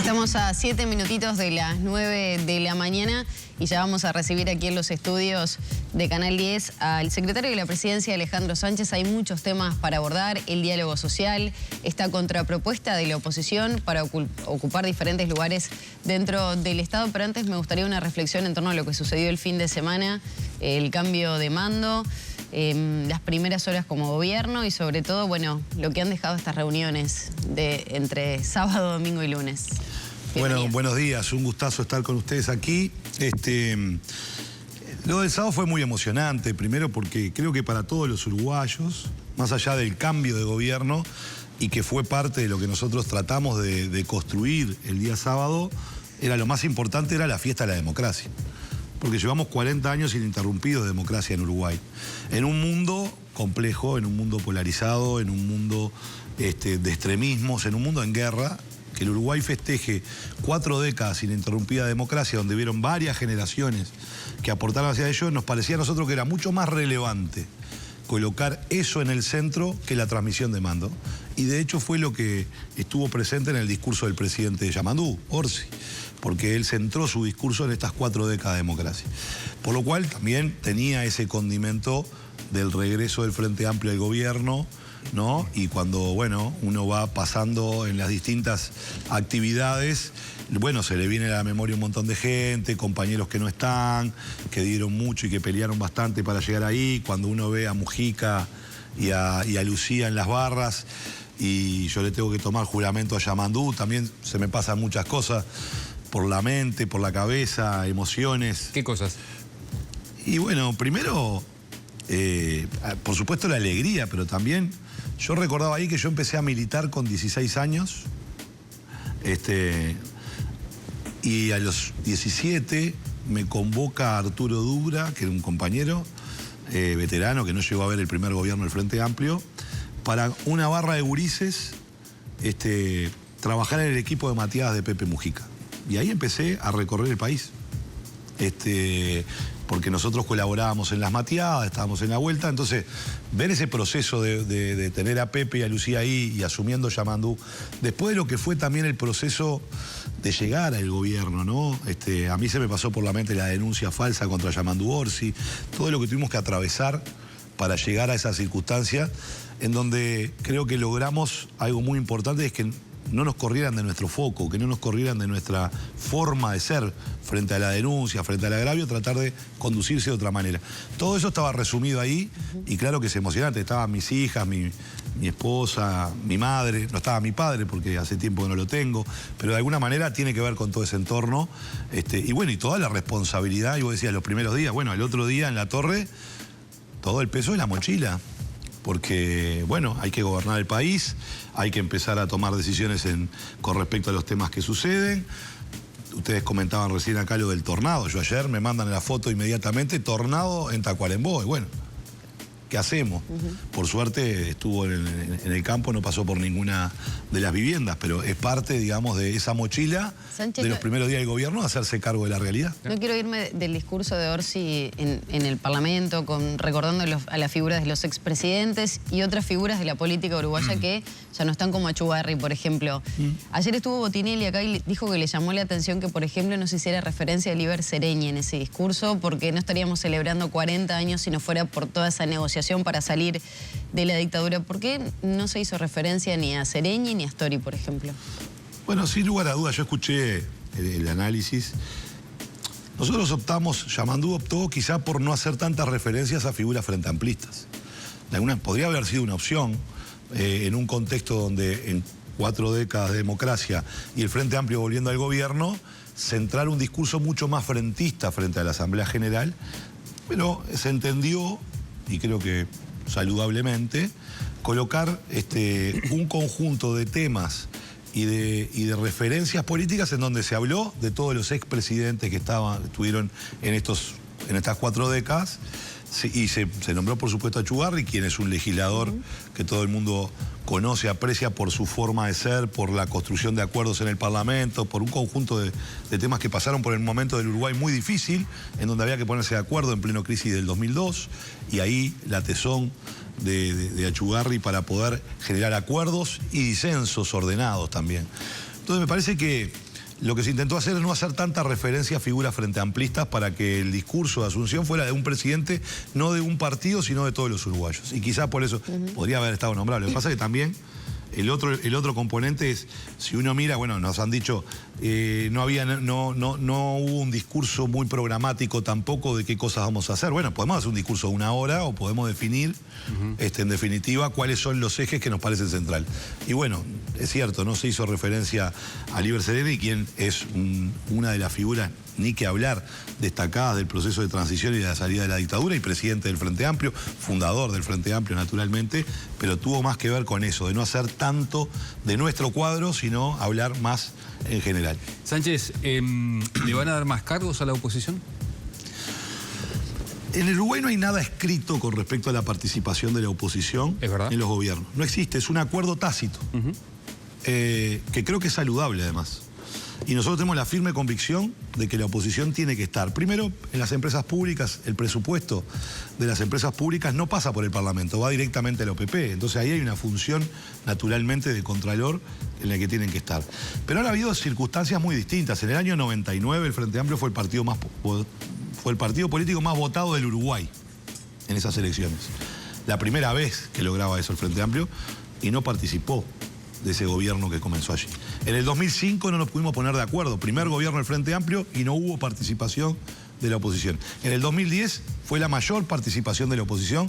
Estamos a 7 minutitos de las 9 de la mañana y ya vamos a recibir aquí en los estudios de Canal 10 al secretario de la Presidencia, Alejandro Sánchez. Hay muchos temas para abordar: el diálogo social, esta contrapropuesta de la oposición para ocupar diferentes lugares dentro del Estado. Pero antes me gustaría una reflexión en torno a lo que sucedió el fin de semana, el cambio de mando, las primeras horas como gobierno y sobre todo, bueno, lo que han dejado estas reuniones entre sábado, domingo y lunes. Bueno, buenos días, un gustazo estar con ustedes aquí. Lo del sábado fue muy emocionante, primero porque creo que para todos los uruguayos, más allá del cambio de gobierno y que fue parte de lo que nosotros tratamos de construir el día sábado, lo más importante era la fiesta de la democracia. Porque llevamos 40 años ininterrumpidos de democracia en Uruguay. En un mundo complejo, en un mundo polarizado, en un mundo de extremismos, en un mundo en guerra, que el Uruguay festeje 4 décadas ininterrumpida de democracia, donde vieron varias generaciones que aportaron hacia ello, nos parecía a nosotros que era mucho más relevante colocar eso en el centro que la transmisión de mando. Y de hecho fue lo que estuvo presente en el discurso del presidente de Yamandú, Orsi, porque él centró su discurso en estas 4 décadas de democracia. Por lo cual también tenía ese condimento del regreso del Frente Amplio al gobierno, ¿no? Y cuando, bueno, uno va pasando en las distintas actividades, bueno, se le viene a la memoria un montón de gente, compañeros que no están, que dieron mucho y que pelearon bastante para llegar ahí. Cuando uno ve a Mujica y a Lucía en las barras, y yo le tengo que tomar juramento a Yamandú, también se me pasan muchas cosas por la mente, por la cabeza, emociones. ¿Qué cosas? Y bueno, primero, por supuesto la alegría, pero también yo recordaba ahí que yo empecé a militar con 16 años, y a los 17 me convoca Arturo Dubra, que era un compañero veterano que no llegó a ver el primer gobierno del Frente Amplio, para una barra de gurises trabajar en el equipo de mateadas de Pepe Mujica. Y ahí empecé a recorrer el país. Porque nosotros colaborábamos en las mateadas, estábamos en la vuelta, entonces ver ese proceso de tener a Pepe y a Lucía ahí y asumiendo Yamandú, después de lo que fue también el proceso de llegar al gobierno, ¿no? A mí se me pasó por la mente la denuncia falsa contra Yamandú Orsi, todo lo que tuvimos que atravesar para llegar a esa circunstancia, en donde creo que logramos algo muy importante, es que no nos corrieran de nuestro foco, que no nos corrieran de nuestra forma de ser frente a la denuncia, frente al agravio, tratar de conducirse de otra manera. Todo eso estaba resumido ahí y claro que es emocionante. Estaban mis hijas, mi esposa, mi madre, no estaba mi padre porque hace tiempo que no lo tengo, pero de alguna manera tiene que ver con todo ese entorno. Y bueno, y toda la responsabilidad, y vos decías los primeros días, bueno, el otro día en la torre, todo el peso de la mochila. Porque, bueno, hay que gobernar el país, hay que empezar a tomar decisiones con respecto a los temas que suceden. Ustedes comentaban recién acá lo del tornado. Yo ayer me mandan la foto inmediatamente, tornado en Tacuarembó. Y bueno, ¿qué hacemos? Por suerte estuvo en el campo, no pasó por ninguna de las viviendas, pero es parte, digamos, de esa mochila, Sánchez, de los primeros días del gobierno, de hacerse cargo de la realidad. No quiero irme del discurso de Orsi en el Parlamento, recordando a las figuras de los expresidentes y otras figuras de la política uruguaya que ya no están, como Achugarri, por ejemplo. Ayer estuvo Botinelli acá y dijo que le llamó la atención que, por ejemplo, no se hiciera referencia a Liber Seregni en ese discurso, porque no estaríamos celebrando 40 años si no fuera por toda esa negociación para salir de la dictadura. ¿Por qué no se hizo referencia ni a Seregni ni a Story, por ejemplo? Bueno, sin lugar a dudas, yo escuché el análisis. Nosotros Yamandú optó quizá por no hacer tantas referencias a figuras frenteamplistas. Podría haber sido una opción en un contexto donde en 4 décadas de democracia y el Frente Amplio volviendo al gobierno, centrar un discurso mucho más frentista frente a la Asamblea General, pero se entendió, y creo que saludablemente, colocar un conjunto de temas y de referencias políticas en donde se habló de todos los expresidentes que estuvieron en estas 4 décadas, y se nombró por supuesto a Achugarri, quien es un legislador que todo el mundo conoce, aprecia por su forma de ser, por la construcción de acuerdos en el Parlamento, por un conjunto de temas que pasaron por el momento del Uruguay muy difícil, en donde había que ponerse de acuerdo en pleno crisis del 2002, y ahí la tesón de Achugarri para poder generar acuerdos y disensos ordenados también. Entonces me parece que lo que se intentó hacer es no hacer tanta referencia a figuras frente amplistas para que el discurso de Asunción fuera de un presidente, no de un partido, sino de todos los uruguayos. Y quizá por eso podría haber estado nombrado. Lo que pasa es que también el otro componente es, si uno mira, bueno, nos han dicho, no hubo un discurso muy programático tampoco de qué cosas vamos a hacer. Bueno, podemos hacer un discurso de 1 hora o podemos definir, en definitiva, cuáles son los ejes que nos parecen central. Y bueno, es cierto, no se hizo referencia a Liber Sereni, quien es una de las figuras, ni que hablar, destacadas del proceso de transición y de la salida de la dictadura, y presidente del Frente Amplio, fundador del Frente Amplio naturalmente, pero tuvo más que ver con eso, de no hacer tanto de nuestro cuadro, sino hablar más en general. Sánchez, ¿le van a dar más cargos a la oposición? En el Uruguay no hay nada escrito con respecto a la participación de la oposición en los gobiernos. No existe, es un acuerdo tácito, que creo que es saludable además. Y nosotros tenemos la firme convicción de que la oposición tiene que estar. Primero, en las empresas públicas, el presupuesto de las empresas públicas no pasa por el Parlamento, va directamente a la OPP. Entonces ahí hay una función, naturalmente, de contralor en la que tienen que estar. Pero ahora ha habido circunstancias muy distintas. En el año 99 el Frente Amplio fue el partido político más votado del Uruguay en esas elecciones. La primera vez que lograba eso el Frente Amplio, y no participó de ese gobierno que comenzó allí. En el 2005 no nos pudimos poner de acuerdo. Primer gobierno del Frente Amplio y no hubo participación de la oposición. En el 2010 fue la mayor participación de la oposición,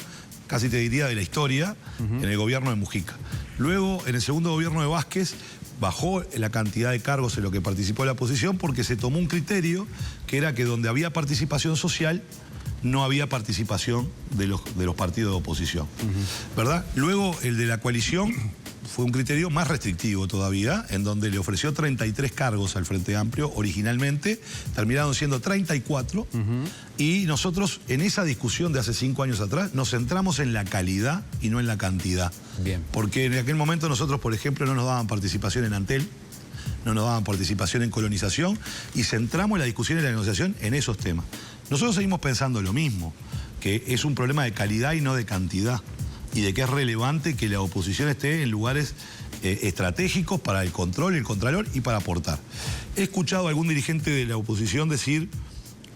casi te diría de la historia, en el gobierno de Mujica. Luego, en el segundo gobierno de Vázquez, bajó la cantidad de cargos en lo que participó la oposición porque se tomó un criterio que era que donde había participación social no había participación de los partidos de oposición, ¿verdad? Luego, el de la coalición fue un criterio más restrictivo todavía, en donde le ofreció 33 cargos al Frente Amplio originalmente, terminaron siendo 34, y nosotros en esa discusión de hace 5 años atrás nos centramos en la calidad y no en la cantidad. Bien. Porque en aquel momento nosotros, por ejemplo, no nos daban participación en Antel, no nos daban participación en colonización, y centramos la discusión y la negociación en esos temas. Nosotros seguimos pensando lo mismo, que es un problema de calidad y no de cantidad, y de que es relevante que la oposición esté en lugares estratégicos para el control, el contralor y para aportar. He escuchado a algún dirigente de la oposición decir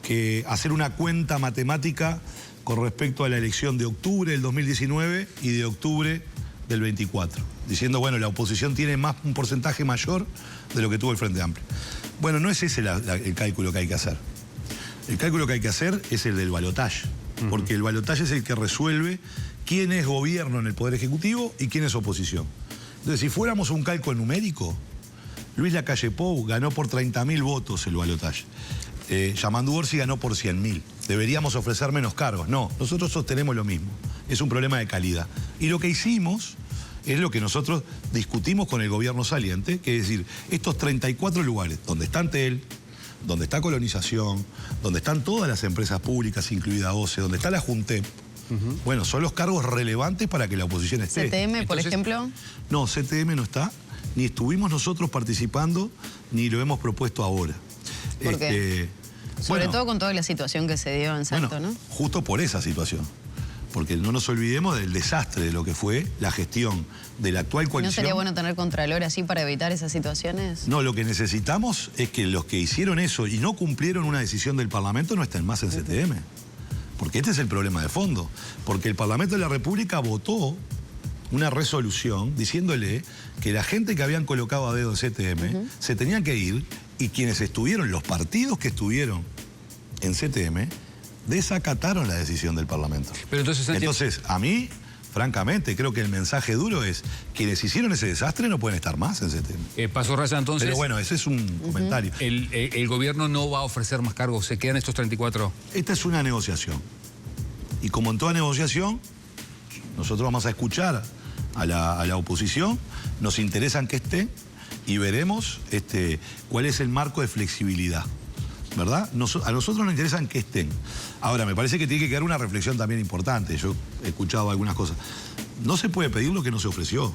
que hacer una cuenta matemática con respecto a la elección de octubre del 2019 y de octubre del 24, diciendo, bueno, la oposición tiene un porcentaje mayor de lo que tuvo el Frente Amplio. Bueno, no es ese el cálculo que hay que hacer. El cálculo que hay que hacer es el del balotaje, porque el balotaje es el que resuelve quién es gobierno en el Poder Ejecutivo y quién es oposición. Entonces, si fuéramos un cálculo numérico, Luis Lacalle Pou ganó por 30.000 votos el balotaje. Yamandu Orsi ganó por 100.000. Deberíamos ofrecer menos cargos. No, nosotros sostenemos lo mismo. Es un problema de calidad. Y lo que hicimos es lo que nosotros discutimos con el gobierno saliente, que es decir, estos 34 lugares, donde está Antel, donde está colonización, donde están todas las empresas públicas, incluida OCE, donde está la Juntep, bueno, son los cargos relevantes para que la oposición esté. ¿CTM, por ejemplo? No, CTM no está, ni estuvimos nosotros participando, ni lo hemos propuesto ahora. ¿Por qué? Sobre todo con toda la situación que se dio en Salto, ¿no? Justo por esa situación. Porque no nos olvidemos del desastre de lo que fue la gestión de la actual coalición. ¿No sería bueno tener contralor así para evitar esas situaciones? No, lo que necesitamos es que los que hicieron eso y no cumplieron una decisión del Parlamento no estén más en CTM. Porque este es el problema de fondo. Porque el Parlamento de la República votó una resolución diciéndole que la gente que habían colocado a dedo en CTM se tenían que ir, y quienes estuvieron, los partidos que estuvieron en CTM, desacataron la decisión del Parlamento. Pero entonces, a mí, francamente, creo que el mensaje duro es quienes hicieron ese desastre no pueden estar más en CTM. Paso raya entonces. Pero bueno, ese es un comentario. El gobierno no va a ofrecer más cargos, se quedan estos 34. Esta es una negociación. Y como en toda negociación, nosotros vamos a escuchar a la oposición, nos interesan que estén y veremos cuál es el marco de flexibilidad, ¿verdad? A nosotros nos interesan que estén. Ahora, me parece que tiene que quedar una reflexión también importante. Yo he escuchado algunas cosas. No se puede pedir lo que no se ofreció.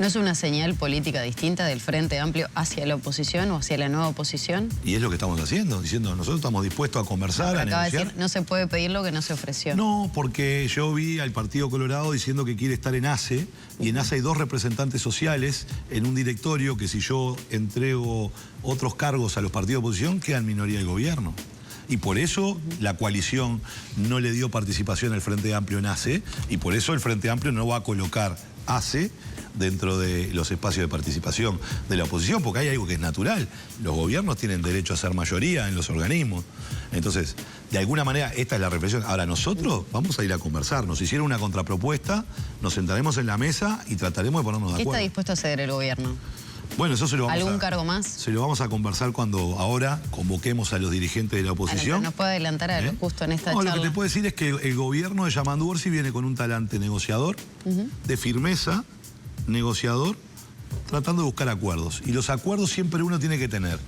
¿No es una señal política distinta del Frente Amplio hacia la oposición o hacia la nueva oposición? Y es lo que estamos haciendo, diciendo nosotros estamos dispuestos a conversar, a Acaba de negociar. decir, no se puede pedir lo que no se ofreció. No, porque yo vi al Partido Colorado diciendo que quiere estar en ACE, y en ACE hay 2 representantes sociales en un directorio que si yo entrego otros cargos a los partidos de oposición, quedan minoría del gobierno. Y por eso la coalición no le dio participación al Frente Amplio en ACE, y por eso el Frente Amplio no va a colocar ACE dentro de los espacios de participación de la oposición, porque hay algo que es natural. Los gobiernos tienen derecho a ser mayoría en los organismos. Entonces, de alguna manera, esta es la reflexión. Ahora, nosotros vamos a ir a conversar. Nos hicieron una contrapropuesta, nos sentaremos en la mesa y trataremos de ponernos de ¿Qué acuerdo. está dispuesto a ceder el gobierno? Bueno, eso se lo vamos ¿Algún cargo más? Se lo vamos a conversar cuando ahora convoquemos a los dirigentes de la oposición. Bueno, ¿nos puede adelantar algo justo en esta charla? Lo que te puedo decir es que el gobierno de Yamandu Orsi viene con un talante negociador, de firmeza, negociador, tratando de buscar acuerdos. Y los acuerdos siempre uno tiene que tener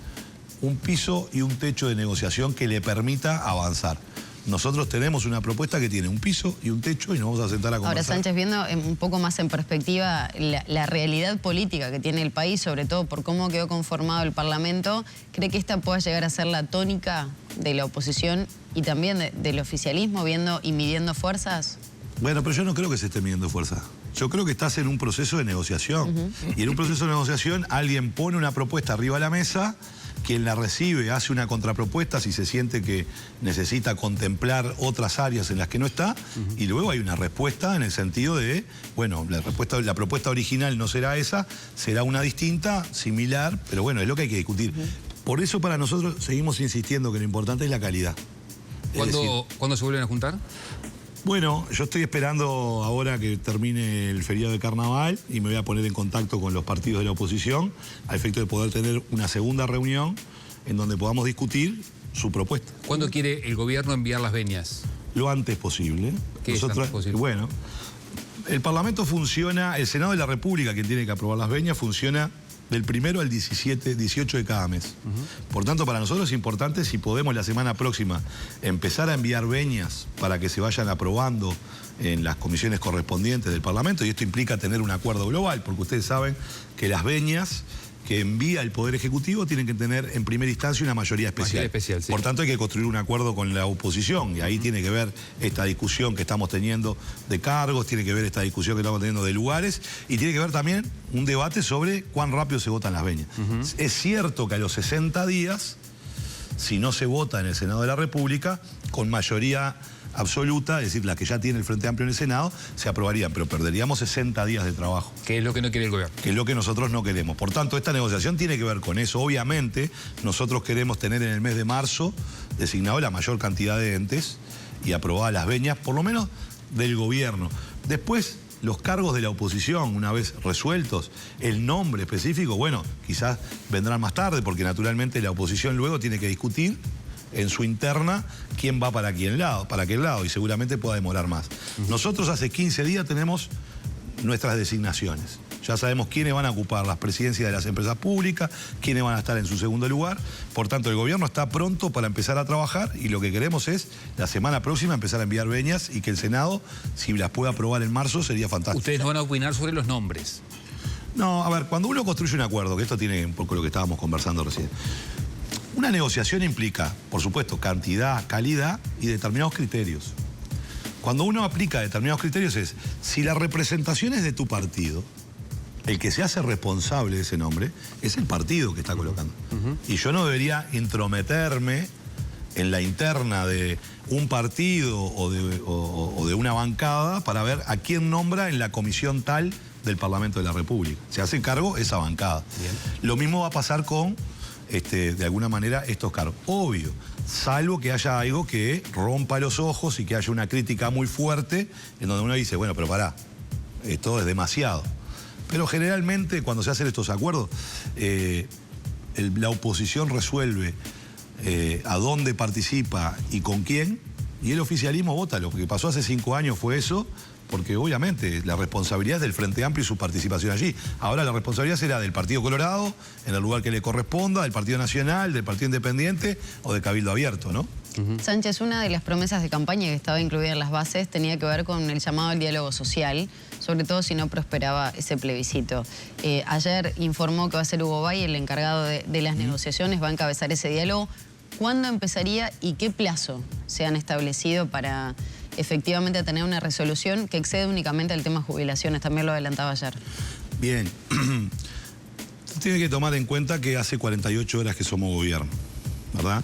un piso y un techo de negociación que le permita avanzar. Nosotros tenemos una propuesta que tiene un piso y un techo y nos vamos a sentar a conversar. Ahora, Sánchez, viendo un poco más en perspectiva la realidad política que tiene el país, sobre todo por cómo quedó conformado el Parlamento, ¿cree que esta pueda llegar a ser la tónica de la oposición y también del oficialismo, viendo y midiendo fuerzas? Bueno, pero yo no creo que se esté midiendo fuerza. Yo creo que estás en un proceso de negociación. Y en un proceso de negociación alguien pone una propuesta arriba de la mesa, quien la recibe hace una contrapropuesta si se siente que necesita contemplar otras áreas en las que no está, y luego hay una respuesta en el sentido de, bueno, la propuesta original no será esa, será una distinta, similar, pero bueno, es lo que hay que discutir. Por eso para nosotros seguimos insistiendo que lo importante es la calidad. ¿Cuándo se vuelven a juntar? Bueno, yo estoy esperando ahora que termine el feriado de carnaval y me voy a poner en contacto con los partidos de la oposición a efecto de poder tener una segunda reunión en donde podamos discutir su propuesta. ¿Cuándo quiere el gobierno enviar las venias? Lo antes posible. ¿Qué es antes posible? Bueno, el Parlamento funciona, el Senado de la República, quien tiene que aprobar las venias, funciona del 1 al 18 de cada mes. Por tanto, para nosotros es importante, si podemos la semana próxima empezar a enviar venias para que se vayan aprobando en las comisiones correspondientes del Parlamento, y esto implica tener un acuerdo global, porque ustedes saben que las venias que envía el Poder Ejecutivo tienen que tener en primera instancia una mayoría especial. Sí. Por tanto, hay que construir un acuerdo con la oposición, y ahí tiene que ver esta discusión que estamos teniendo de cargos, tiene que ver esta discusión que estamos teniendo de lugares, y tiene que ver también un debate sobre cuán rápido se votan las venias. Es cierto que a los 60 días, si no se vota en el Senado de la República, con mayoría absoluta, es decir, la que ya tiene el Frente Amplio en el Senado, se aprobarían, pero perderíamos 60 días de trabajo. ¿Qué es lo que no quiere el gobierno? Que es lo que nosotros no queremos. Por tanto, esta negociación tiene que ver con eso. Obviamente, nosotros queremos tener en el mes de marzo designado la mayor cantidad de entes y aprobadas las venias, por lo menos del gobierno. Después, los cargos de la oposición, una vez resueltos, el nombre específico, bueno, quizás vendrán más tarde, porque naturalmente la oposición luego tiene que discutir en su interna quién va para aquel lado, y seguramente pueda demorar más. Nosotros hace 15 días tenemos nuestras designaciones. Ya sabemos quiénes van a ocupar las presidencias de las empresas públicas, quiénes van a estar en su segundo lugar. Por tanto, el gobierno está pronto para empezar a trabajar, y lo que queremos es, la semana próxima, empezar a enviar venias, y que el Senado, si las puede aprobar en marzo, sería fantástico. Ustedes no van a opinar sobre los nombres. No, a ver, cuando uno construye un acuerdo, que esto tiene un poco lo que estábamos conversando recién, una negociación implica, por supuesto, cantidad, calidad y determinados criterios. Cuando uno aplica determinados criterios es, si la representación es de tu partido, el que se hace responsable de ese nombre es el partido que está colocando. Y yo no debería intrometerme en la interna de un partido o de una bancada para ver a quién nombra en la comisión tal del Parlamento de la República. Se hace cargo esa bancada. Bien. Lo mismo va a pasar con de alguna manera estos cargos. Obvio, salvo que haya algo que rompa los ojos y que haya una crítica muy fuerte en donde uno dice, bueno, pero pará, esto es demasiado. Pero generalmente cuando se hacen estos acuerdos, la oposición resuelve a dónde participa y con quién, y el oficialismo vota. Lo que pasó hace 5 años fue eso, porque obviamente la responsabilidad es del Frente Amplio y su participación allí. Ahora la responsabilidad será del Partido Colorado, en el lugar que le corresponda, del Partido Nacional, del Partido Independiente o de Cabildo Abierto, ¿no? Sánchez, una de las promesas de campaña que estaba incluida en las bases tenía que ver con el llamado al diálogo social, sobre todo si no prosperaba ese plebiscito. Ayer informó que va a ser Hugo Bay el encargado de las negociaciones, va a encabezar ese diálogo. ¿Cuándo empezaría y qué plazo se han establecido para efectivamente tener una resolución que excede únicamente al tema jubilaciones? También lo adelantaba ayer. Bien. Tiene que tomar en cuenta que hace 48 horas que somos gobierno, ¿verdad?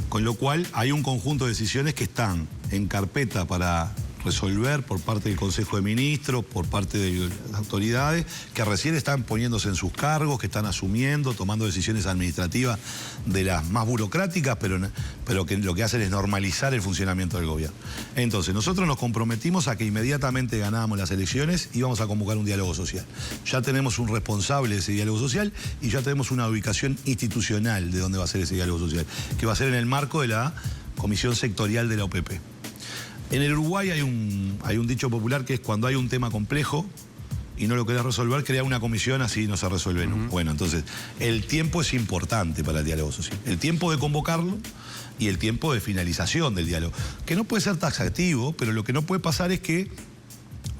Con lo cual hay un conjunto de decisiones que están en carpeta para resolver por parte del Consejo de Ministros, por parte de las autoridades, que recién están poniéndose en sus cargos, que están asumiendo, tomando decisiones administrativas de las más burocráticas, pero que lo que hacen es normalizar el funcionamiento del gobierno. Entonces, nosotros nos comprometimos a que inmediatamente ganábamos las elecciones íbamos a convocar un diálogo social. Ya tenemos un responsable de ese diálogo social y ya tenemos una ubicación institucional de dónde va a ser ese diálogo social, que va a ser en el marco de la Comisión Sectorial de la OPP. En el Uruguay hay un dicho popular que es cuando hay un tema complejo y no lo querés resolver, crea una comisión, así no se resuelve nunca. Bueno, entonces, el tiempo es importante para el diálogo social. El tiempo de convocarlo y el tiempo de finalización del diálogo. Que no puede ser taxativo, pero lo que no puede pasar es que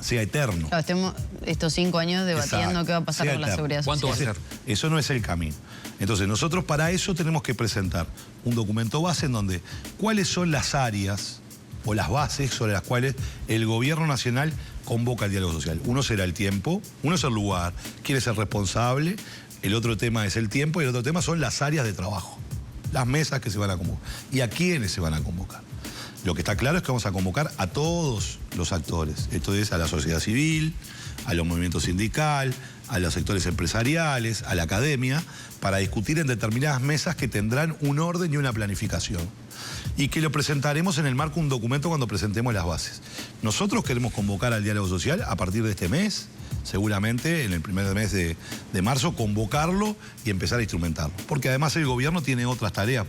sea eterno. Claro, estemos estos 5 años debatiendo. Exacto. Qué va a pasar con la seguridad social. ¿Cuánto va a ser? Eso no es el camino. Entonces, nosotros para eso tenemos que presentar un documento base en donde cuáles son las áreas o las bases sobre las cuales el gobierno nacional convoca el diálogo social. Uno será el tiempo, uno es el lugar, quién es el responsable, el otro tema es el tiempo y el otro tema son las áreas de trabajo, las mesas que se van a convocar y a quiénes se van a convocar. Lo que está claro es que vamos a convocar a todos los actores, esto es a la sociedad civil, a los movimientos sindicales, a los sectores empresariales, a la academia, para discutir en determinadas mesas que tendrán un orden y una planificación. Y que lo presentaremos en el marco de un documento cuando presentemos las bases. Nosotros queremos convocar al diálogo social a partir de este mes, seguramente en el primer mes de marzo, convocarlo y empezar a instrumentarlo. Porque además el gobierno tiene otras tareas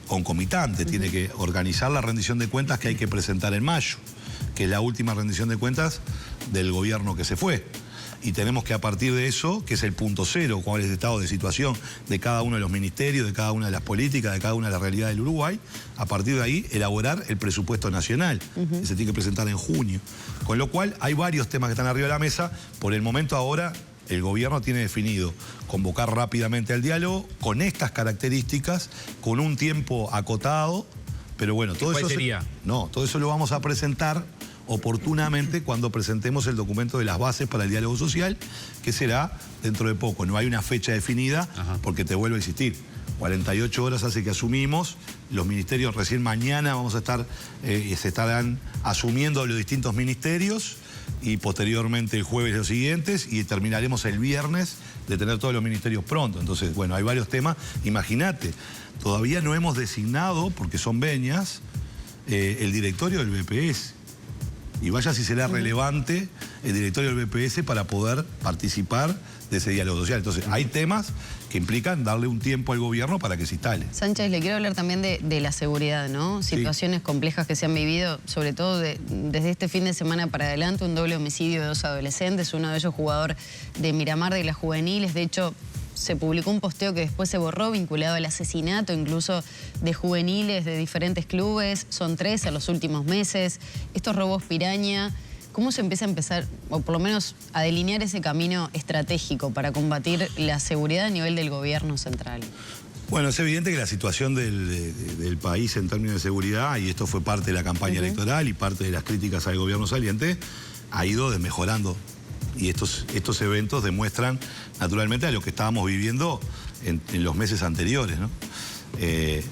concomitantes, tiene que organizar la rendición de cuentas que hay que presentar en mayo, que es la última rendición de cuentas del gobierno que se fue. Y tenemos que a partir de eso, que es el punto cero, cuál es el estado de situación de cada uno de los ministerios, de cada una de las políticas, de cada una de las realidades del Uruguay, a partir de ahí elaborar el presupuesto nacional, que se tiene que presentar en junio. Con lo cual hay varios temas que están arriba de la mesa. Por el momento ahora el gobierno tiene definido convocar rápidamente al diálogo con estas características, con un tiempo acotado, pero bueno, todo eso sería? Todo eso lo vamos a presentar oportunamente cuando presentemos el documento de las bases para el diálogo social, que será dentro de poco. No hay una fecha definida, porque te vuelvo a insistir, 48 horas hace que asumimos, los ministerios recién mañana vamos a estar, se estarán asumiendo los distintos ministerios y posteriormente el jueves los siguientes y terminaremos el viernes de tener todos los ministerios pronto. Entonces, bueno, hay varios temas. Imagínate, todavía no hemos designado, porque son venias, el directorio del BPS. Y vaya si será relevante el directorio del BPS para poder participar de ese diálogo social. Entonces, hay temas que implican darle un tiempo al gobierno para que se instale. Sánchez, le quiero hablar también de la seguridad, ¿no? Situaciones complejas que se han vivido, sobre todo desde este fin de semana para adelante, un doble homicidio de 2 adolescentes, uno de ellos jugador de Miramar de las juveniles. De hecho, se publicó un posteo que después se borró vinculado al asesinato incluso de juveniles de diferentes clubes. Son 3 en los últimos meses. Estos robos piraña, ¿cómo se empieza o por lo menos a delinear ese camino estratégico para combatir la seguridad a nivel del gobierno central? Bueno, es evidente que la situación del país en términos de seguridad, y esto fue parte de la campaña electoral y parte de las críticas al gobierno saliente, ha ido desmejorando. Y estos eventos demuestran naturalmente a lo que estábamos viviendo en los meses anteriores, ¿no?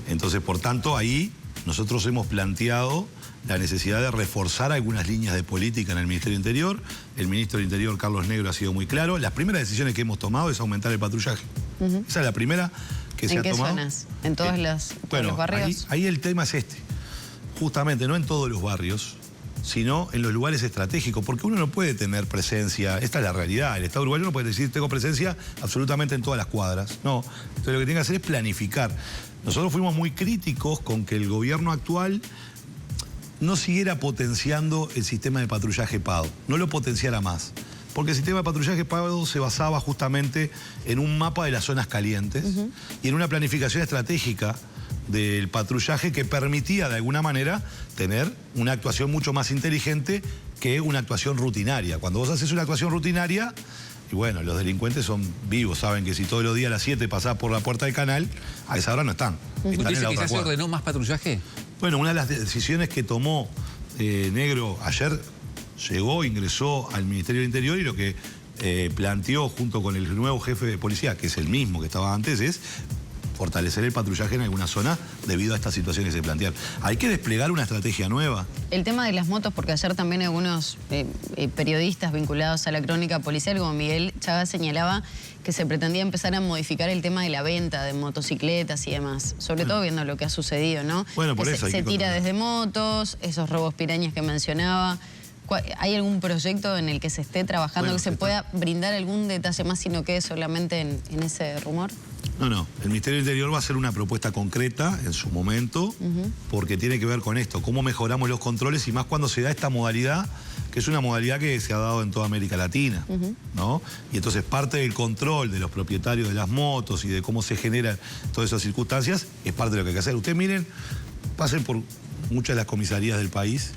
Entonces, por tanto, ahí nosotros hemos planteado la necesidad de reforzar algunas líneas de política en el Ministerio del Interior. El ministro del Interior, Carlos Negro, ha sido muy claro. Las primeras decisiones que hemos tomado es aumentar el patrullaje. Esa es la primera que se ha tomado. ¿En qué zonas? ¿En todos los barrios? Ahí el tema es este. Justamente, no en todos los barrios, sino en los lugares estratégicos, porque uno no puede tener presencia, esta es la realidad, el Estado uruguayo no puede decir tengo presencia absolutamente en todas las cuadras, no, entonces lo que tiene que hacer es planificar. Nosotros fuimos muy críticos con que el gobierno actual no siguiera potenciando el sistema de patrullaje PADO, no lo potenciara más, porque el sistema de patrullaje PADO se basaba justamente en un mapa de las zonas calientes y en una planificación estratégica del patrullaje que permitía de alguna manera tener una actuación mucho más inteligente que una actuación rutinaria. Cuando vos haces una actuación rutinaria, y bueno, los delincuentes son vivos, saben que si todos los días a las 7 pasás por la puerta del canal, a esa hora no están. ¿Usted dice que ya se cuadra. ordenó más patrullaje? Bueno, una de las decisiones que tomó Negro ayer, ingresó al Ministerio del Interior y lo que planteó junto con el nuevo jefe de policía, que es el mismo que estaba antes, es fortalecer el patrullaje en alguna zona debido a estas situaciones que se plantean. Hay que desplegar una estrategia nueva. El tema de las motos, porque ayer también algunos periodistas vinculados a la crónica policial, como Miguel Chagas, señalaba que se pretendía empezar a modificar el tema de la venta de motocicletas y demás. Sobre todo viendo lo que ha sucedido, ¿no? Bueno, por eso se tira desde motos, esos robos pirañas que mencionaba. ¿Hay algún proyecto en el que se esté trabajando, que se pueda brindar algún detalle más, sino que solamente en ese rumor? No. El Ministerio del Interior va a hacer una propuesta concreta en su momento, porque tiene que ver con esto, cómo mejoramos los controles y más cuando se da esta modalidad, que es una modalidad que se ha dado en toda América Latina, ¿no? Y entonces parte del control de los propietarios de las motos y de cómo se generan todas esas circunstancias es parte de lo que hay que hacer. Ustedes miren, pasen por muchas de las comisarías del país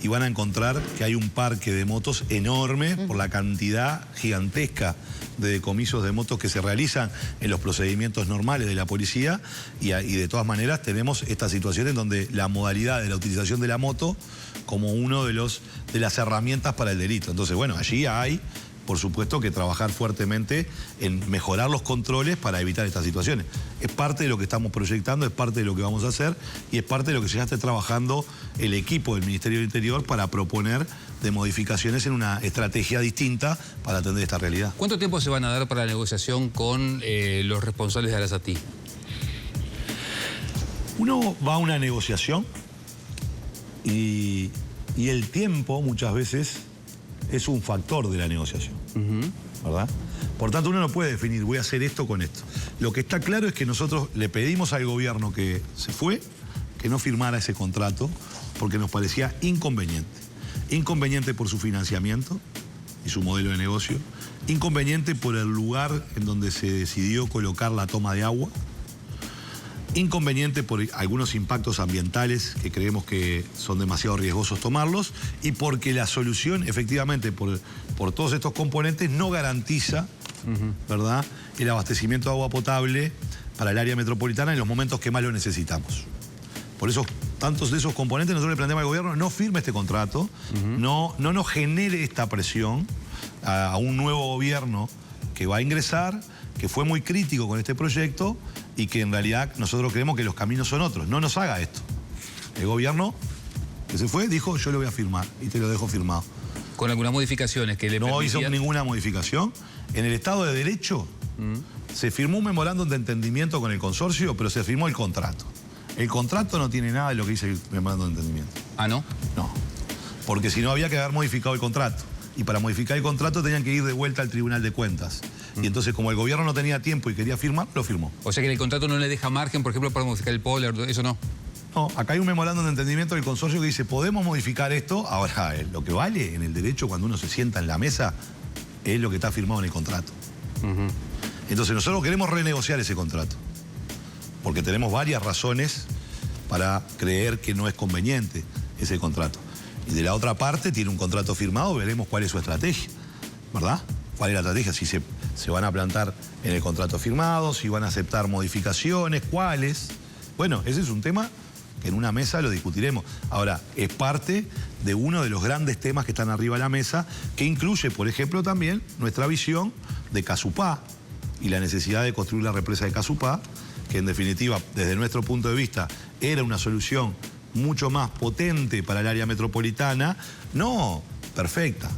y van a encontrar que hay un parque de motos enorme por la cantidad gigantesca de decomisos de motos que se realizan en los procedimientos normales de la policía y de todas maneras tenemos esta situación en donde la modalidad de la utilización de la moto como uno de las herramientas para el delito. Entonces, bueno, allí hay, por supuesto, que trabajar fuertemente en mejorar los controles para evitar estas situaciones. Es parte de lo que estamos proyectando, es parte de lo que vamos a hacer y es parte de lo que ya está trabajando el equipo del Ministerio del Interior para proponer de modificaciones en una estrategia distinta para atender esta realidad. ¿Cuánto tiempo se van a dar para la negociación con los responsables de Arasatí? Uno va a una negociación y el tiempo muchas veces es un factor de la negociación, ¿verdad? Por tanto, uno no puede definir, voy a hacer esto con esto. Lo que está claro es que nosotros le pedimos al gobierno que se fue, que no firmara ese contrato, porque nos parecía inconveniente. Inconveniente por su financiamiento y su modelo de negocio, inconveniente por el lugar en donde se decidió colocar la toma de agua, inconveniente por algunos impactos ambientales que creemos que son demasiado riesgosos tomarlos y porque la solución, efectivamente, por todos estos componentes, no garantiza, ¿verdad?, el abastecimiento de agua potable para el área metropolitana en los momentos que más lo necesitamos. Por eso, tantos de esos componentes, nosotros le planteamos al gobierno, no firme este contrato, no nos genere esta presión a un nuevo gobierno que va a ingresar, que fue muy crítico con este proyecto y que en realidad nosotros creemos que los caminos son otros. No nos haga esto. El gobierno que se fue dijo, yo lo voy a firmar y te lo dejo firmado. ¿Con algunas modificaciones que le No permitían? hizo ninguna modificación. En el Estado de Derecho se firmó un memorándum de entendimiento con el consorcio, pero se firmó el contrato. El contrato no tiene nada de lo que dice el memorándum de entendimiento. ¿Ah, no? No, porque si no había que haber modificado el contrato. Y para modificar el contrato tenían que ir de vuelta al Tribunal de Cuentas. Y entonces, como el gobierno no tenía tiempo y quería firmar, lo firmó. O sea que el contrato no le deja margen, por ejemplo, para modificar el poler, eso no. No, acá hay un memorándum de entendimiento del consorcio que dice, podemos modificar esto. Ahora, lo que vale en el derecho cuando uno se sienta en la mesa es lo que está firmado en el contrato. Entonces, nosotros queremos renegociar ese contrato. Porque tenemos varias razones para creer que no es conveniente ese contrato. Y de la otra parte tiene un contrato firmado, veremos cuál es su estrategia, ¿verdad? ¿Cuál es la estrategia? Si se van a plantar en el contrato firmado, si van a aceptar modificaciones, cuáles. Bueno, ese es un tema que en una mesa lo discutiremos. Ahora, es parte de uno de los grandes temas que están arriba de la mesa, que incluye, por ejemplo, también nuestra visión de Casupá y la necesidad de construir la represa de Casupá, que en definitiva, desde nuestro punto de vista, era una solución mucho más potente para el área metropolitana, no perfecta,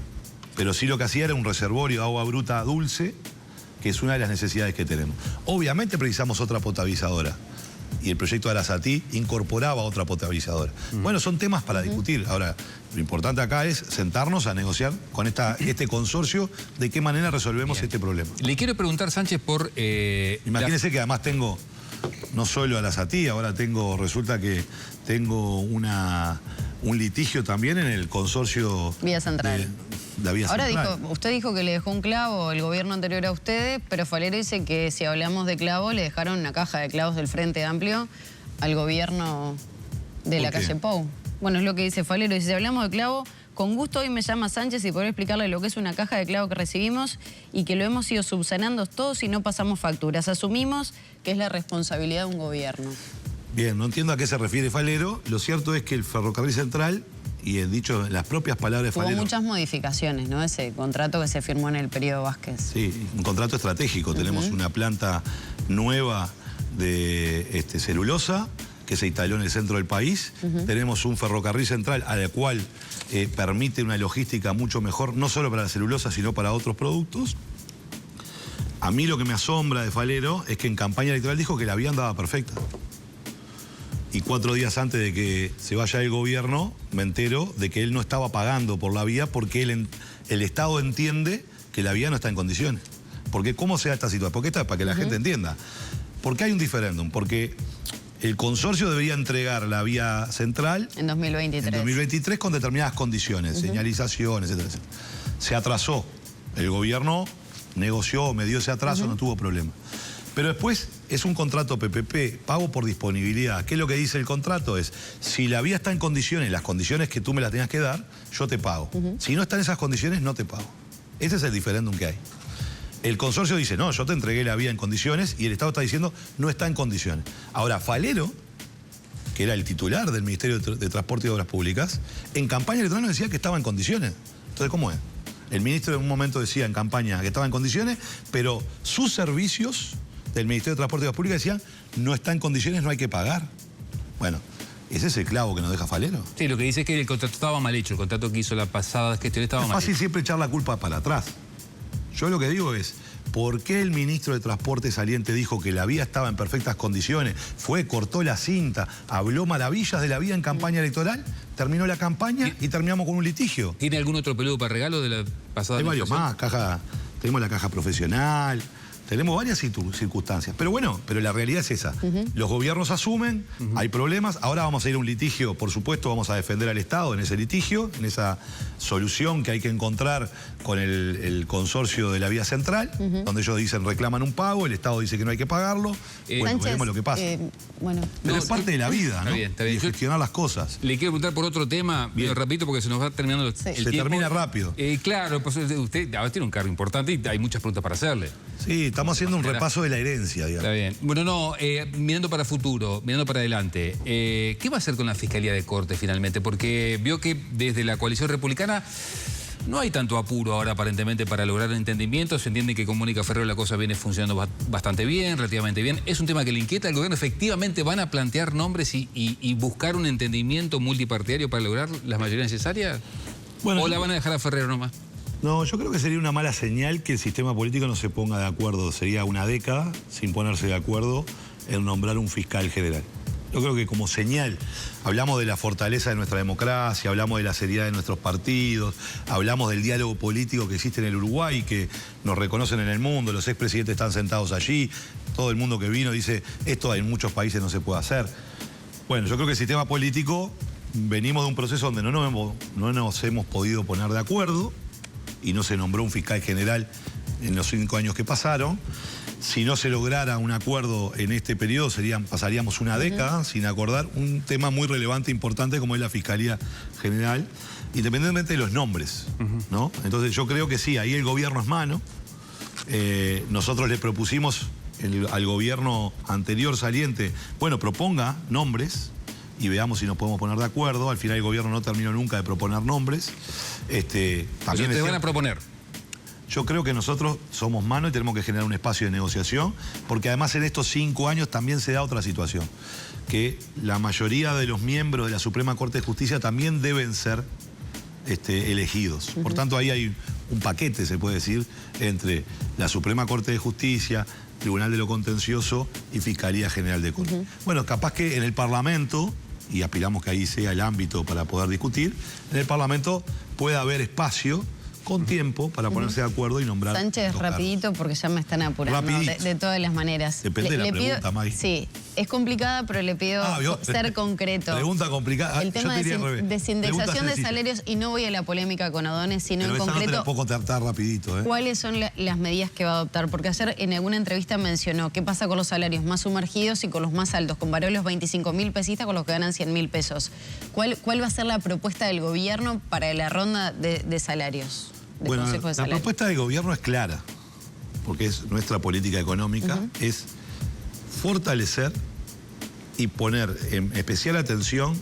pero sí lo que hacía era un reservorio de agua bruta dulce, que es una de las necesidades que tenemos. Obviamente precisamos otra potabilizadora, y el proyecto de Arasatí incorporaba otra potabilizadora. Bueno, son temas para discutir. Ahora, lo importante acá es sentarnos a negociar con este consorcio de qué manera resolvemos este problema. Le quiero preguntar, Sánchez, por... Imagínense que además tengo... No solo Arasatí, ahora resulta que tengo un litigio también en el consorcio... Vía Central. La Vía Ahora Central. usted dijo que le dejó un clavo el gobierno anterior a ustedes, pero Falero dice que si hablamos de clavo, le dejaron una caja de clavos del Frente Amplio al gobierno de la calle Pou. Bueno, es lo que dice Falero. Y si hablamos de clavo, con gusto hoy me llama Sánchez y podré explicarle lo que es una caja de clavo que recibimos y que lo hemos ido subsanando todos y no pasamos facturas. Asumimos que es la responsabilidad de un gobierno. Bien, no entiendo a qué se refiere Falero. Lo cierto es que el Ferrocarril Central, y he dicho en las propias palabras de Hubo Falero... muchas modificaciones, ¿no? Ese contrato que se firmó en el periodo Vázquez. Sí, un contrato estratégico. Tenemos una planta nueva de celulosa que se instaló en el centro del país. Tenemos un ferrocarril central al cual permite una logística mucho mejor, no solo para la celulosa, sino para otros productos. A mí lo que me asombra de Falero es que en campaña electoral dijo que la vía andaba perfecta. Y 4 días antes de que se vaya el gobierno, me entero de que él no estaba pagando por la vía porque el Estado entiende que la vía no está en condiciones. Porque ¿cómo se da esta situación? Porque para que la gente entienda. Porque hay un diferéndum, porque el consorcio debería entregar la vía central en 2023. En 2023 con determinadas condiciones, señalizaciones, etcétera, etcétera. Se atrasó. El gobierno negoció, me dio ese atraso, no tuvo problema. Pero después es un contrato PPP, pago por disponibilidad. ¿Qué es lo que dice el contrato? Es, si la vía está en condiciones, las condiciones que tú me las tengas que dar, yo te pago. Si no están esas condiciones, no te pago. Ese es el diferéndum que hay. El consorcio dice, no, yo te entregué la vía en condiciones, y el Estado está diciendo, no está en condiciones. Ahora, Falero, que era el titular del Ministerio de Transporte y Obras Públicas, en campaña electoral nos decía que estaba en condiciones. Entonces, ¿cómo es? El ministro en un momento decía en campaña que estaba en condiciones, pero sus servicios del Ministerio de Transporte y Obras Públicas decían, no está en condiciones, no hay que pagar. Bueno, ese es el clavo que nos deja Falero. Sí, lo que dice es que el contrato estaba mal hecho, el contrato que hizo la pasada gestión estaba mal hecho. Es fácil siempre echar la culpa para atrás. Yo lo que digo es, ¿por qué el ministro de Transporte saliente dijo que la vía estaba en perfectas condiciones? Cortó la cinta, habló maravillas de la vía en campaña electoral, terminó la campaña y terminamos con un litigio. ¿Tiene algún otro peludo para regalo de la pasada? Hay varios más, tenemos la caja profesional, tenemos varias circunstancias. Pero bueno, pero la realidad es esa. Los gobiernos asumen, hay problemas. Ahora vamos a ir a un litigio, por supuesto, vamos a defender al Estado en ese litigio, en esa solución que hay que encontrar con el consorcio de la vía central, donde ellos dicen reclaman un pago, el Estado dice que no hay que pagarlo. Bueno, Sánchez, veremos lo que pasa. Pero es parte de la vida, ¿no? Está bien. Y gestionar las cosas. Le quiero preguntar por otro tema, rapidito, porque se nos va terminando el tiempo. Se termina rápido. Claro, pues usted ahora tiene un cargo importante y hay muchas preguntas para hacerle. Sí, estamos haciendo un repaso de la herencia, digamos. Está bien. Bueno, mirando para futuro, mirando para adelante, ¿qué va a hacer con la Fiscalía de Corte finalmente? Porque vio que desde la coalición republicana no hay tanto apuro ahora aparentemente para lograr el entendimiento. Se entiende que con Mónica Ferrero la cosa viene funcionando bastante bien, relativamente bien. ¿Es un tema que le inquieta al gobierno? ¿Efectivamente van a plantear nombres y buscar un entendimiento multipartidario para lograr las mayorías necesarias? Bueno, ¿o la van a dejar a Ferrero nomás? No, yo creo que sería una mala señal que el sistema político no se ponga de acuerdo. Sería una década sin ponerse de acuerdo en nombrar un fiscal general. Yo creo que como señal, hablamos de la fortaleza de nuestra democracia, hablamos de la seriedad de nuestros partidos, hablamos del diálogo político que existe en el Uruguay, que nos reconocen en el mundo, los expresidentes están sentados allí, todo el mundo que vino dice, esto en muchos países no se puede hacer. Bueno, yo creo que el sistema político, venimos de un proceso donde no nos hemos podido poner de acuerdo, y no se nombró un fiscal general en los 5 años que pasaron. Si no se lograra un acuerdo en este periodo, pasaríamos una década sin acordar un tema muy relevante, importante, como es la Fiscalía General, independientemente de los nombres, ¿no? Entonces yo creo que sí, ahí el gobierno es mano. Nosotros le propusimos al gobierno anterior saliente, bueno, proponga nombres y veamos si nos podemos poner de acuerdo. Al final el gobierno no terminó nunca de proponer nombres. También te van a proponer. Yo creo que nosotros somos mano y tenemos que generar un espacio de negociación, porque además en estos 5 años también se da otra situación, que la mayoría de los miembros de la Suprema Corte de Justicia también deben ser elegidos. Por tanto, ahí hay un paquete, se puede decir, entre la Suprema Corte de Justicia, Tribunal de lo Contencioso y Fiscalía General de Corte. Bueno, capaz que en el Parlamento, y aspiramos que ahí sea el ámbito para poder discutir, en el Parlamento puede haber espacio con tiempo para ponerse de acuerdo y nombrar. Sánchez, rapidito, porque ya me están apurando de todas las maneras. Depende de la pregunta, May. Sí, Es complicada, pero le pido ser concreto. Pregunta complicada. El tema de desindexación de salarios, y no voy a la polémica con O'Donnell, sino pero en concreto... No te la puedo contestar rapidito, ¿eh? ¿Cuáles son las medidas que va a adoptar? Porque ayer en alguna entrevista mencionó qué pasa con los salarios más sumergidos y con los más altos. Comparó los 25.000 pesistas con los que ganan 100.000 pesos. ¿Cuál va a ser la propuesta del gobierno para la ronda de salarios? Bueno, la propuesta del gobierno es clara, porque es nuestra política económica, es fortalecer y poner en especial atención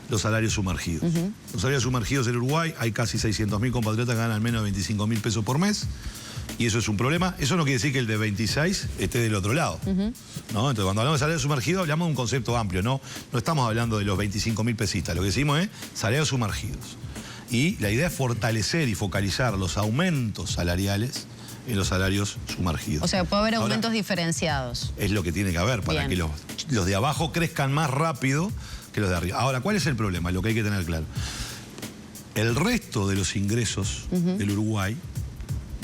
los salarios sumergidos. Los salarios sumergidos en Uruguay, hay casi 600.000 compatriotas que ganan menos de 25.000 pesos por mes, y eso es un problema. Eso no quiere decir que el de 26 esté del otro lado, ¿no? Entonces, cuando hablamos de salarios sumergidos, hablamos de un concepto amplio, no estamos hablando de los 25.000 pesistas, lo que decimos es salarios sumergidos. Y la idea es fortalecer y focalizar los aumentos salariales en los salarios sumergidos. O sea, puede haber aumentos diferenciados. Es lo que tiene que haber para que los de abajo crezcan más rápido que los de arriba. Ahora, ¿cuál es el problema? Lo que hay que tener claro. El resto de los ingresos del Uruguay,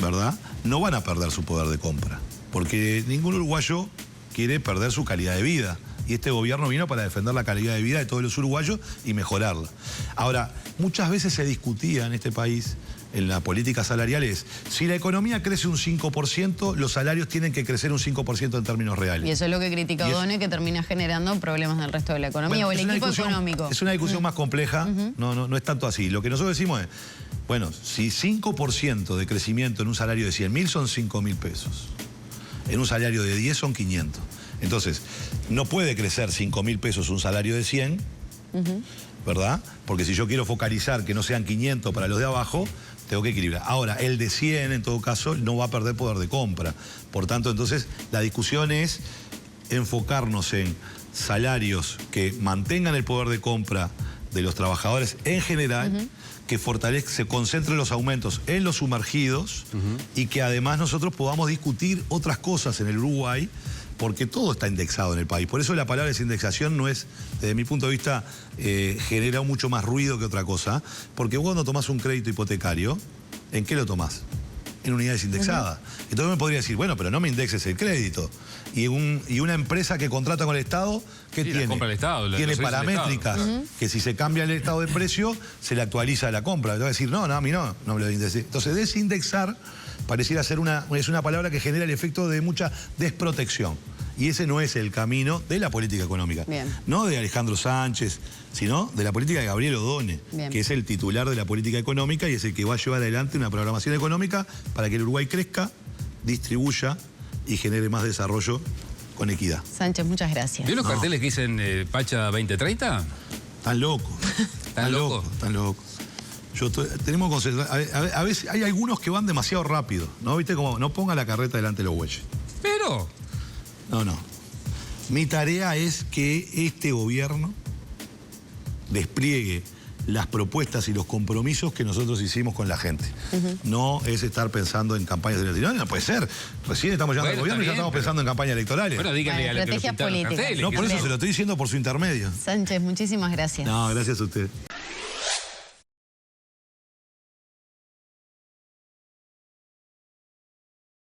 ¿verdad?, no van a perder su poder de compra. Porque ningún uruguayo quiere perder su calidad de vida. Y este gobierno vino para defender la calidad de vida de todos los uruguayos y mejorarla. Ahora, muchas veces se discutía en este país, en la política salarial, es si la economía crece un 5%, los salarios tienen que crecer un 5% en términos reales. Y eso es lo que critica O'Donnell, que termina generando problemas del resto de la economía, bueno, o el equipo económico. Es una discusión más compleja, no es tanto así. Lo que nosotros decimos es, bueno, si 5% de crecimiento en un salario de 100.000 son 5.000 pesos, en un salario de 10 son 500. Entonces, no puede crecer 5.000 pesos un salario de 100, ¿verdad? Porque si yo quiero focalizar que no sean 500 para los de abajo, tengo que equilibrar. Ahora, el de 100, en todo caso, no va a perder poder de compra. Por tanto, entonces, la discusión es enfocarnos en salarios que mantengan el poder de compra de los trabajadores en general, que se concentren los aumentos en los sumergidos y que además nosotros podamos discutir otras cosas en el Uruguay, porque todo está indexado en el país. Por eso la palabra desindexación no es, desde mi punto de vista, genera mucho más ruido que otra cosa, porque vos cuando tomás un crédito hipotecario, ¿en qué lo tomás? En unidades indexadas. Entonces me podría decir, bueno, pero no me indexes el crédito. Y una empresa que contrata con el Estado, ¿qué tiene? La compra del Estado, tiene paramétricas, que si se cambia el estado de precio, se le actualiza la compra. Te va a decir, no, a mí no me lo indexé. Entonces, desindexar pareciera ser es una palabra que genera el efecto de mucha desprotección. Y ese no es el camino de la política económica. No de Alejandro Sánchez, sino de la política de Gabriel O'Donnell, que es el titular de la política económica y es el que va a llevar adelante una programación económica para que el Uruguay crezca, distribuya y genere más desarrollo con equidad. Sánchez, muchas gracias. ¿Vio los carteles que dicen Pacha 2030? Están locos. ¿Están locos? Están locos. Tenemos que concentrarnos. A veces hay algunos que van demasiado rápido, ¿no? ¿Viste? Como no ponga la carreta delante de los bueyes. Pero... No. Mi tarea es que este gobierno despliegue las propuestas y los compromisos que nosotros hicimos con la gente. No es estar pensando en campañas electorales. No puede ser. Recién estamos llegando al gobierno y ya estamos pensando en campañas electorales. Bueno, díganle a la estrategias políticas. No, por eso se lo estoy diciendo por su intermedio. Sánchez, muchísimas gracias. No, gracias a usted.